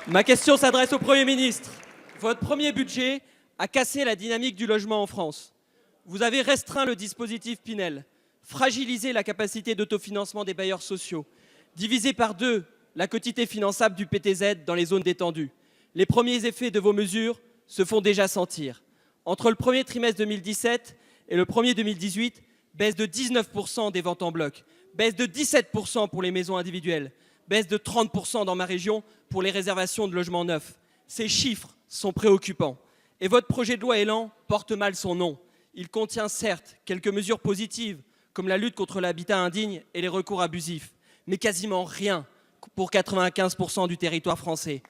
Ma question s'adresse au Premier ministre. Votre premier budget a cassé la dynamique du logement en France. Vous avez restreint le dispositif Pinel, fragilisé la capacité d'autofinancement des bailleurs sociaux, divisé par deux la quotité finançable du PTZ dans les zones détendues. Les premiers effets de vos mesures se font déjà sentir. Entre le premier trimestre 2017 et le premier 2018, baisse de 19% des ventes en bloc, baisse de 17% pour les maisons individuelles, baisse de 30% dans ma région pour les réservations de logements neufs. Ces chiffres sont préoccupants. Et votre projet de loi Élan porte mal son nom. Il contient certes quelques mesures positives, comme la lutte contre l'habitat indigne et les recours abusifs, mais quasiment rien pour 95% du territoire français.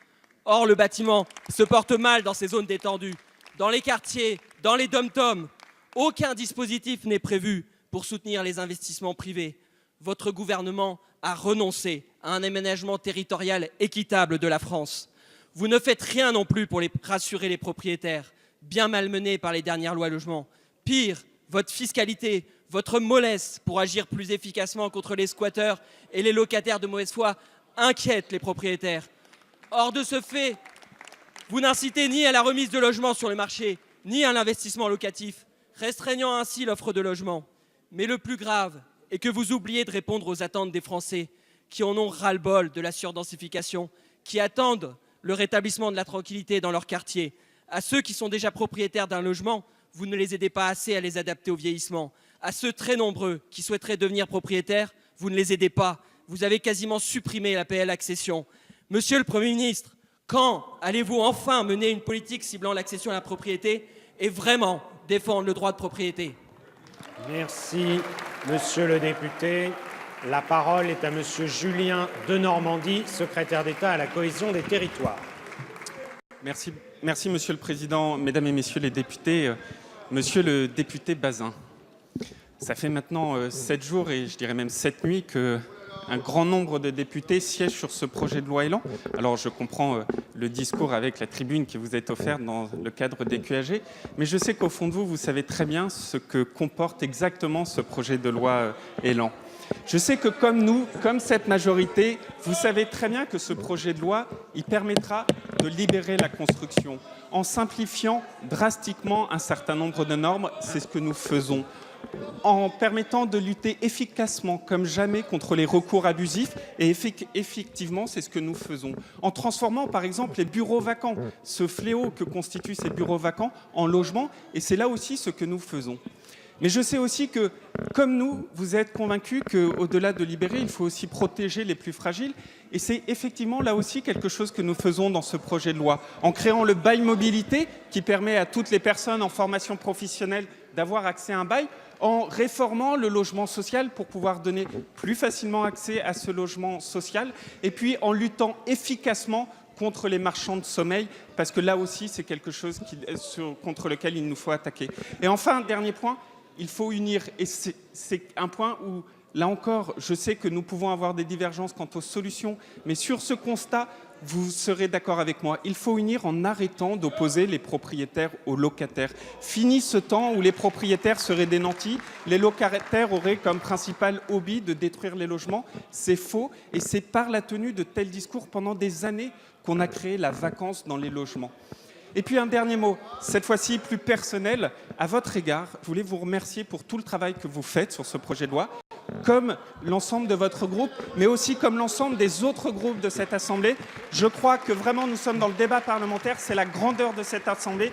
Or, le bâtiment se porte mal dans ces zones détendues, dans les quartiers, dans les dom-toms. Aucun dispositif n'est prévu pour soutenir les investissements privés. Votre gouvernement a renoncé à un aménagement territorial équitable de la France. Vous ne faites rien non plus pour rassurer les propriétaires, bien malmenés par les dernières lois logement. Pire, votre fiscalité, votre mollesse pour agir plus efficacement contre les squatteurs et les locataires de mauvaise foi inquiète les propriétaires. Or, de ce fait, vous n'incitez ni à la remise de logements sur le marché, ni à l'investissement locatif, restreignant ainsi l'offre de logements. Mais le plus grave est que vous oubliez de répondre aux attentes des Français qui en ont ras-le-bol de la surdensification, qui attendent le rétablissement de la tranquillité dans leur quartier. À ceux qui sont déjà propriétaires d'un logement, vous ne les aidez pas assez à les adapter au vieillissement. À ceux très nombreux qui souhaiteraient devenir propriétaires, vous ne les aidez pas. Vous avez quasiment supprimé l'APL accession. Monsieur le Premier ministre, quand allez-vous enfin mener une politique ciblant l'accession à la propriété et vraiment défendre le droit de propriété? Merci, monsieur le député. La parole est à monsieur Julien Denormandie, secrétaire d'État à la cohésion des territoires. Merci, monsieur le président, mesdames et messieurs les députés. Monsieur le député Bazin, ça fait maintenant 7 jours et je dirais même 7 nuits que un grand nombre de députés siègent sur ce projet de loi Élan. Alors je comprends le discours avec la tribune qui vous est offerte dans le cadre des QAG, mais je sais qu'au fond de vous, vous savez très bien ce que comporte exactement ce projet de loi Élan. Je sais que comme nous, comme cette majorité, vous savez très bien que ce projet de loi, il permettra de libérer la construction en simplifiant drastiquement un certain nombre de normes. C'est ce que nous faisons. En permettant de lutter efficacement comme jamais contre les recours abusifs, et effectivement, c'est ce que nous faisons. En transformant, par exemple, les bureaux vacants, ce fléau que constituent ces bureaux vacants, en logements, et c'est là aussi ce que nous faisons. Mais je sais aussi que, comme nous, vous êtes convaincus qu'au-delà de libérer, il faut aussi protéger les plus fragiles. Et c'est effectivement là aussi quelque chose que nous faisons dans ce projet de loi, en créant le bail mobilité, qui permet à toutes les personnes en formation professionnelle d'avoir accès à un bail, en réformant le logement social pour pouvoir donner plus facilement accès à ce logement social, et puis en luttant efficacement contre les marchands de sommeil, parce que là aussi, c'est quelque chose contre lequel il nous faut attaquer. Et enfin, dernier point, il faut unir, et c'est un point où, là encore, je sais que nous pouvons avoir des divergences quant aux solutions, mais sur ce constat, vous serez d'accord avec moi, il faut unir en arrêtant d'opposer les propriétaires aux locataires. Fini ce temps où les propriétaires seraient des nantis, les locataires auraient comme principal hobby de détruire les logements. C'est faux, et c'est par la tenue de tels discours pendant des années qu'on a créé la vacance dans les logements. Et puis un dernier mot, cette fois-ci plus personnel, à votre égard, je voulais vous remercier pour tout le travail que vous faites sur ce projet de loi, comme l'ensemble de votre groupe, mais aussi comme l'ensemble des autres groupes de cette Assemblée. Je crois que vraiment nous sommes dans le débat parlementaire, c'est la grandeur de cette Assemblée.